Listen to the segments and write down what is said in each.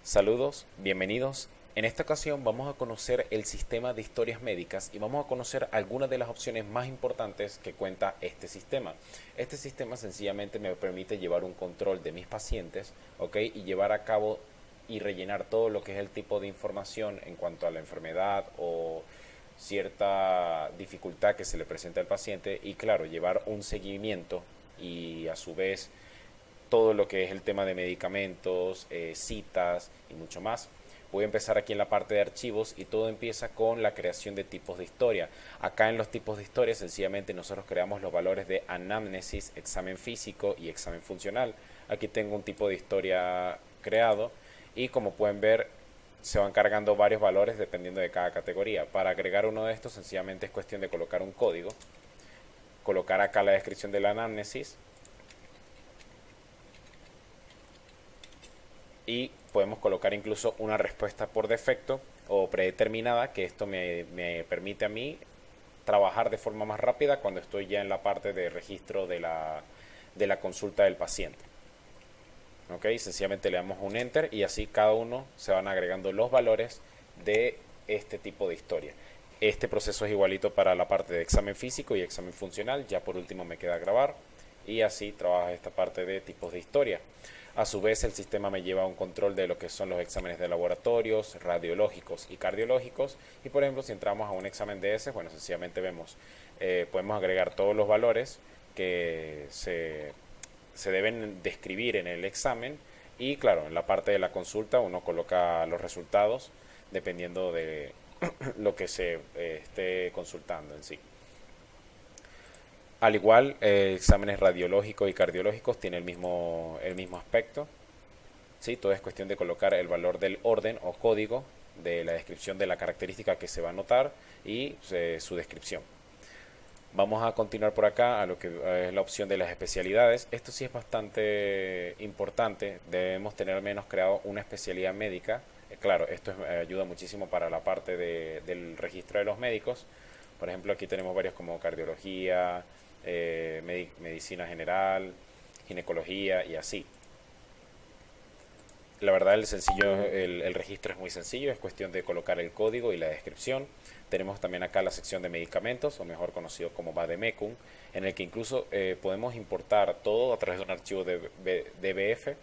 Saludos, bienvenidos. En esta ocasión vamos a conocer el sistema de historias médicas y vamos a conocer algunas de las opciones más importantes que cuenta este sistema. Este sistema sencillamente me permite llevar un control de mis pacientes, ¿ok? Y llevar a cabo y rellenar todo lo que es el tipo de información en cuanto a la enfermedad o cierta dificultad que se le presenta al paciente y claro, llevar un seguimiento y a su vez todo lo que es el tema de medicamentos, citas y mucho más. Voy a empezar aquí en la parte de archivos y todo empieza con la creación de tipos de historia. Acá en los tipos de historia sencillamente nosotros creamos los valores de anamnesis, examen físico y examen funcional. Aquí tengo un tipo de historia creado y como pueden ver se van cargando varios valores dependiendo de cada categoría. Para agregar uno de estos sencillamente es cuestión de colocar un código, colocar acá la descripción de la anamnesis y podemos colocar incluso una respuesta por defecto o predeterminada, que esto me permite a mí trabajar de forma más rápida cuando estoy ya en la parte de registro de la consulta del paciente. ¿Ok? Sencillamente le damos un enter y así cada uno se van agregando los valores de este tipo de historia. Este proceso es igualito para la parte de examen físico y examen funcional. Ya por último me queda grabar y así trabaja esta parte de tipos de historia. A su vez el sistema me lleva a un control de lo que son los exámenes de laboratorios, radiológicos y cardiológicos. Y por ejemplo si entramos a un examen de ese, bueno, sencillamente vemos, podemos agregar todos los valores que se deben describir en el examen y claro, en la parte de la consulta uno coloca los resultados dependiendo de lo que se esté consultando en sí. Al igual, exámenes radiológicos y cardiológicos tienen el mismo aspecto. ¿Sí? Todo es cuestión de colocar el valor del orden o código de la descripción de la característica que se va a notar y su descripción. Vamos a continuar por acá a lo que es la opción de las especialidades. Esto sí es bastante importante. Debemos tener al menos creado una especialidad médica. Claro, esto ayuda muchísimo para la parte del registro de los médicos. Por ejemplo, aquí tenemos varios como cardiología, medicina general, ginecología y así. La verdad el registro es muy sencillo, es cuestión de colocar el código y la descripción. Tenemos también acá la sección de medicamentos, o mejor conocido como Vademecum, en el que incluso podemos importar todo a través de un archivo de DBF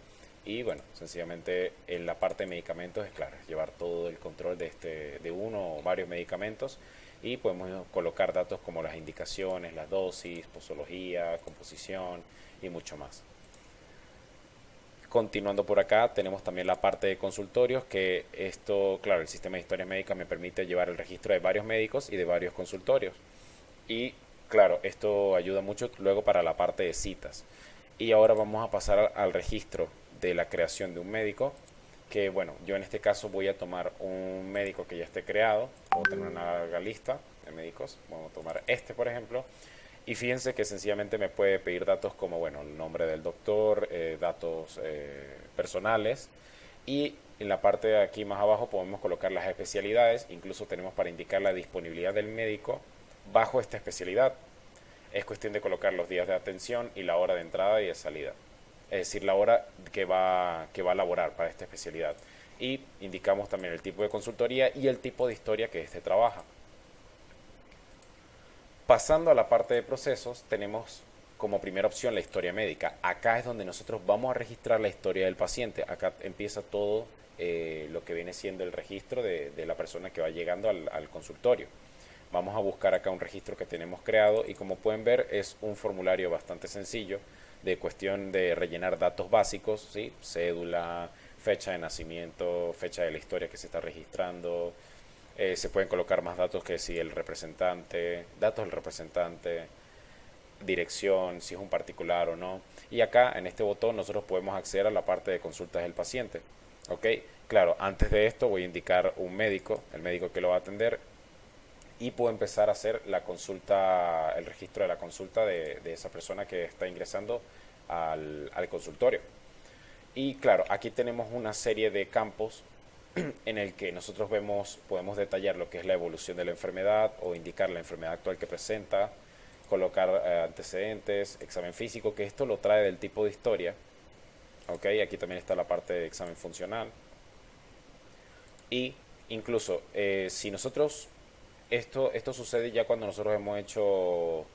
y bueno, sencillamente en la parte de medicamentos es claro, es llevar todo el control de uno o varios medicamentos y podemos colocar datos como las indicaciones, las dosis, posología, composición y mucho más. Continuando por acá, tenemos también la parte de consultorios, que esto, claro, el sistema de historias médicas me permite llevar el registro de varios médicos y de varios consultorios. Y claro, esto ayuda mucho luego para la parte de citas. Y ahora vamos a pasar al registro de la creación de un médico, que bueno, yo en este caso voy a tomar un médico que ya esté creado, puedo tener una larga lista de médicos, vamos a tomar este por ejemplo, y fíjense que sencillamente me puede pedir datos como, bueno, el nombre del doctor, datos personales y en la parte de aquí más abajo podemos colocar las especialidades, incluso tenemos para indicar la disponibilidad del médico bajo esta especialidad. Es cuestión de colocar los días de atención y la hora de entrada y de salida, es decir, la hora que va a laborar para esta especialidad. Y indicamos también el tipo de consultoría y el tipo de historia que éste trabaja. Pasando a la parte de procesos, tenemos como primera opción la historia médica. Acá es donde nosotros vamos a registrar la historia del paciente. Acá empieza todo lo que viene siendo el registro de la persona que va llegando al consultorio. Vamos a buscar acá un registro que tenemos creado y como pueden ver es un formulario bastante sencillo de cuestión de rellenar datos básicos, ¿sí? Cédula, fecha de nacimiento, fecha de la historia que se está registrando, se pueden colocar más datos que si el representante, datos del representante, dirección, si es un particular o no. Y acá en este botón nosotros podemos acceder a la parte de consultas del paciente. ¿Ok? Claro, antes de esto voy a indicar un médico, el médico que lo va a atender, y puedo empezar a hacer la consulta, el registro de la consulta de esa persona que está ingresando al consultorio. Y claro, aquí tenemos una serie de campos en el que nosotros podemos detallar lo que es la evolución de la enfermedad o indicar la enfermedad actual que presenta, colocar antecedentes, examen físico, que esto lo trae del tipo de historia. Ok, aquí también está la parte de examen funcional. Y incluso si nosotros, esto sucede ya cuando nosotros hemos hecho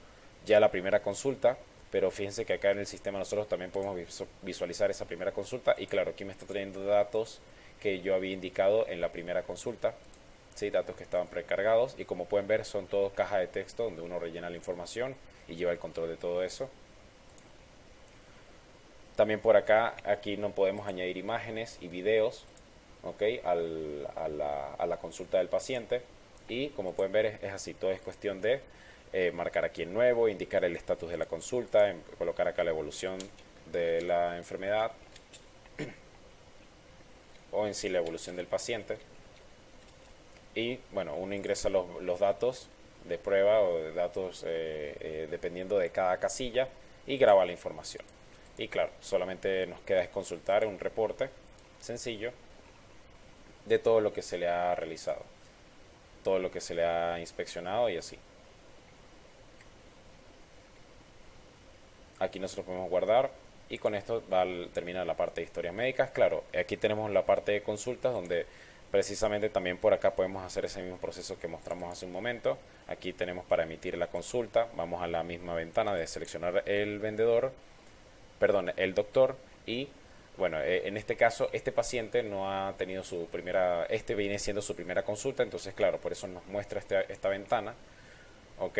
ya la primera consulta, pero fíjense que acá en el sistema nosotros también podemos visualizar esa primera consulta y claro, aquí me está trayendo datos que yo había indicado en la primera consulta, ¿sí? Datos que estaban precargados y como pueden ver son todos cajas de texto donde uno rellena la información y lleva el control de todo eso. También por acá, aquí no podemos añadir imágenes y videos, ¿ok? A la consulta del paciente. Y como pueden ver es así, todo es cuestión de marcar aquí en nuevo, indicar el estatus de la consulta, colocar acá la evolución de la enfermedad o en sí la evolución del paciente. Y bueno, uno ingresa los datos de prueba o de datos dependiendo de cada casilla y graba la información. Y claro, solamente nos queda es consultar un reporte sencillo de todo lo que se le ha realizado, todo lo que se le ha inspeccionado y así. Aquí nosotros podemos guardar y con esto termina la parte de historias médicas. Claro, aquí tenemos la parte de consultas donde precisamente también por acá podemos hacer ese mismo proceso que mostramos hace un momento. Aquí tenemos para emitir la consulta, vamos a la misma ventana de seleccionar el vendedor, perdón, el doctor y bueno, en este caso este paciente no ha tenido su primera, este viene siendo su primera consulta, entonces claro, por eso nos muestra esta ventana, ¿ok?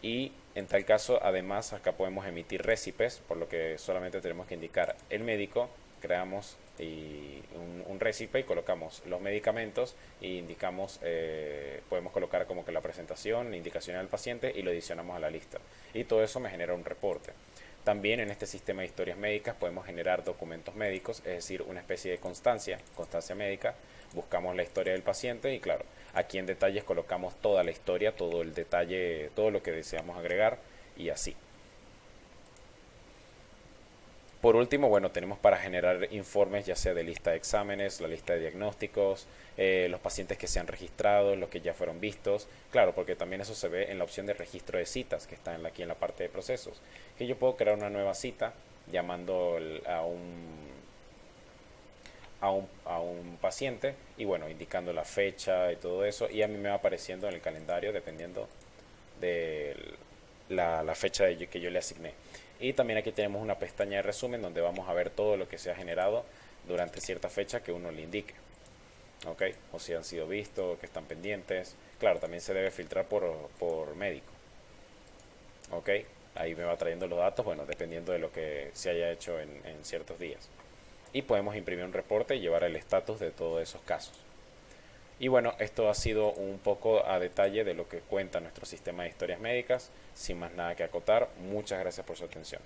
Y en tal caso, además, acá podemos emitir récipes, por lo que solamente tenemos que indicar el médico, creamos un récipe y colocamos los medicamentos y indicamos, podemos colocar como que la presentación, la indicación al paciente y lo adicionamos a la lista. Y todo eso me genera un reporte. También en este sistema de historias médicas podemos generar documentos médicos, es decir, una especie de constancia médica. Buscamos la historia del paciente y claro, aquí en detalles colocamos toda la historia, todo el detalle, todo lo que deseamos agregar y así. Por último, bueno, tenemos para generar informes ya sea de lista de exámenes, la lista de diagnósticos, los pacientes que se han registrado, los que ya fueron vistos. Claro, porque también eso se ve en la opción de registro de citas que está aquí en la parte de procesos. Que yo puedo crear una nueva cita llamando a un paciente y bueno, indicando la fecha y todo eso. Y a mí me va apareciendo en el calendario dependiendo de la fecha que yo le asigné. Y también aquí tenemos una pestaña de resumen donde vamos a ver todo lo que se ha generado durante cierta fecha que uno le indique. ¿Ok? O si han sido vistos, que están pendientes. Claro, también se debe filtrar por médico. ¿Ok? Ahí me va trayendo los datos, bueno, dependiendo de lo que se haya hecho en ciertos días. Y podemos imprimir un reporte y llevar el estatus de todos esos casos. Y bueno, esto ha sido un poco a detalle de lo que cuenta nuestro sistema de historias médicas. Sin más nada que acotar, muchas gracias por su atención.